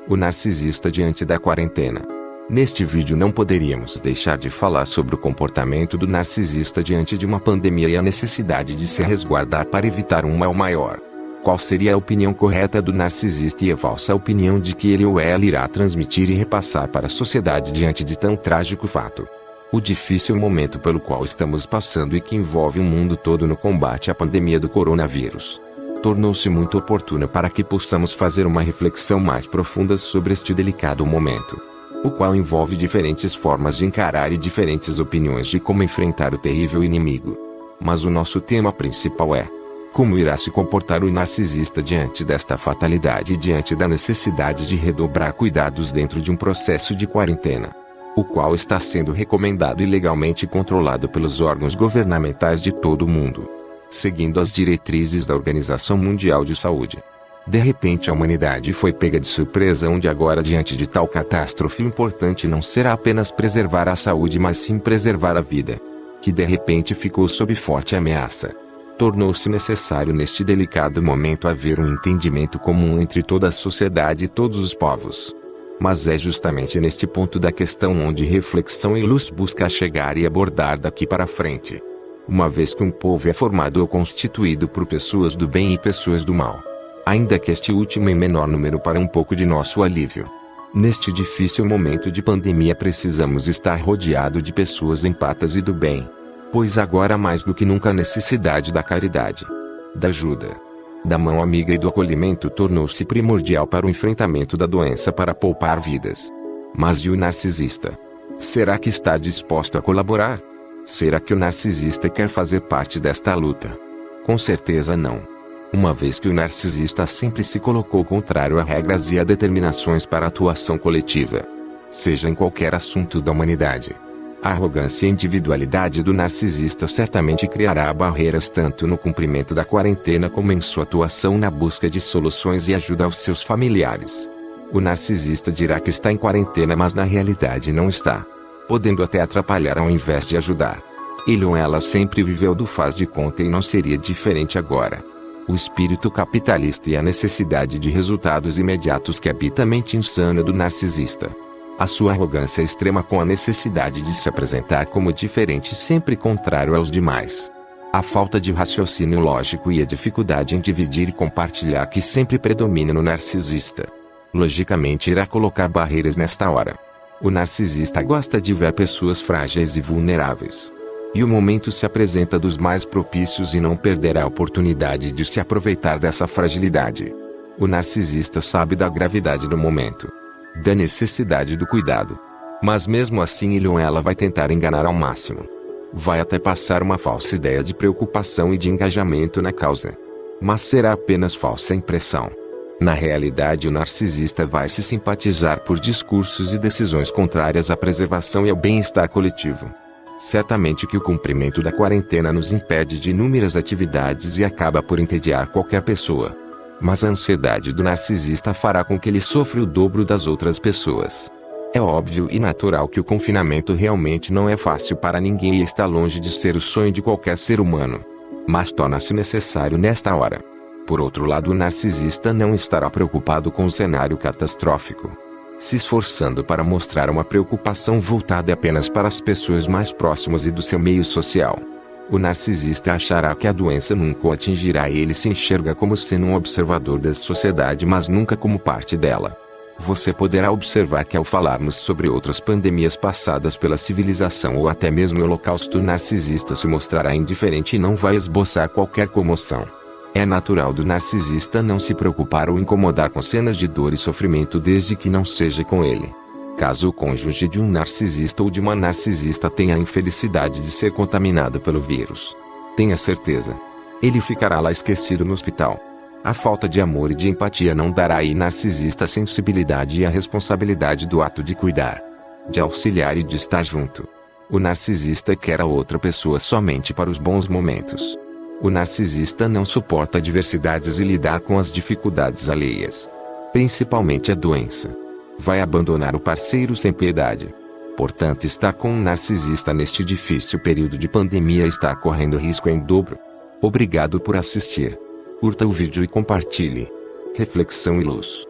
O narcisista diante da quarentena. Neste vídeo não poderíamos deixar de falar sobre o comportamento do narcisista diante de uma pandemia e a necessidade de se resguardar para evitar um mal maior. Qual seria a opinião correta do narcisista e a falsa opinião de que ele ou ela irá transmitir e repassar para a sociedade diante de tão trágico fato? O difícil momento pelo qual estamos passando e que envolve o mundo todo no combate à pandemia do coronavírus tornou-se muito oportuna para que possamos fazer uma reflexão mais profunda sobre este delicado momento, o qual envolve diferentes formas de encarar e diferentes opiniões de como enfrentar o terrível inimigo. Mas o nosso tema principal é: como irá se comportar o narcisista diante desta fatalidade e diante da necessidade de redobrar cuidados dentro de um processo de quarentena, o qual está sendo recomendado e legalmente controlado pelos órgãos governamentais de todo o mundo, seguindo as diretrizes da Organização Mundial de Saúde. De repente a humanidade foi pega de surpresa, onde agora diante de tal catástrofe importante não será apenas preservar a saúde, mas sim preservar a vida, que de repente ficou sob forte ameaça. Tornou-se necessário neste delicado momento haver um entendimento comum entre toda a sociedade e todos os povos. Mas é justamente neste ponto da questão onde reflexão e luz busca chegar e abordar daqui para frente. Uma vez que um povo é formado ou constituído por pessoas do bem e pessoas do mal, ainda que este último em menor número para um pouco de nosso alívio. Neste difícil momento de pandemia precisamos estar rodeado de pessoas empatas e do bem, pois agora mais do que nunca a necessidade da caridade, da ajuda, da mão amiga e do acolhimento tornou-se primordial para o enfrentamento da doença para poupar vidas. Mas e o narcisista? Será que está disposto a colaborar? Será que o narcisista quer fazer parte desta luta? Com certeza não. Uma vez que o narcisista sempre se colocou contrário a regras e a determinações para a atuação coletiva, seja em qualquer assunto da humanidade. A arrogância e a individualidade do narcisista certamente criará barreiras tanto no cumprimento da quarentena como em sua atuação na busca de soluções e ajuda aos seus familiares. O narcisista dirá que está em quarentena, mas na realidade não está, podendo até atrapalhar ao invés de ajudar. Ele ou ela sempre viveu do faz de conta e não seria diferente agora. O espírito capitalista e a necessidade de resultados imediatos que habita a mente insana do narcisista. A sua arrogância extrema com a necessidade de se apresentar como diferente, sempre contrário aos demais. A falta de raciocínio lógico e a dificuldade em dividir e compartilhar que sempre predomina no narcisista, logicamente irá colocar barreiras nesta hora. O narcisista gosta de ver pessoas frágeis e vulneráveis. E o momento se apresenta dos mais propícios e não perderá a oportunidade de se aproveitar dessa fragilidade. O narcisista sabe da gravidade do momento, da necessidade do cuidado. Mas mesmo assim ele ou ela vai tentar enganar ao máximo. Vai até passar uma falsa ideia de preocupação e de engajamento na causa. Mas será apenas falsa impressão. Na realidade o narcisista vai se simpatizar por discursos e decisões contrárias à preservação e ao bem-estar coletivo. Certamente que o cumprimento da quarentena nos impede de inúmeras atividades e acaba por entediar qualquer pessoa. Mas a ansiedade do narcisista fará com que ele sofra o dobro das outras pessoas. É óbvio e natural que o confinamento realmente não é fácil para ninguém e está longe de ser o sonho de qualquer ser humano. Mas torna-se necessário nesta hora. Por outro lado, o narcisista não estará preocupado com o cenário catastrófico, se esforçando para mostrar uma preocupação voltada apenas para as pessoas mais próximas e do seu meio social. O narcisista achará que a doença nunca o atingirá e ele se enxerga como sendo um observador da sociedade, mas nunca como parte dela. Você poderá observar que ao falarmos sobre outras pandemias passadas pela civilização ou até mesmo o Holocausto, o narcisista se mostrará indiferente e não vai esboçar qualquer comoção. É natural do narcisista não se preocupar ou incomodar com cenas de dor e sofrimento desde que não seja com ele. Caso o cônjuge de um narcisista ou de uma narcisista tenha a infelicidade de ser contaminado pelo vírus, tenha certeza, ele ficará lá esquecido no hospital. A falta de amor e de empatia não dará ao narcisista a sensibilidade e a responsabilidade do ato de cuidar, de auxiliar e de estar junto. O narcisista quer a outra pessoa somente para os bons momentos. O narcisista não suporta adversidades e lidar com as dificuldades alheias, principalmente a doença. Vai abandonar o parceiro sem piedade. Portanto, estar com um narcisista neste difícil período de pandemia é estar correndo risco em dobro. Obrigado por assistir. Curta o vídeo e compartilhe. Reflexão e luz.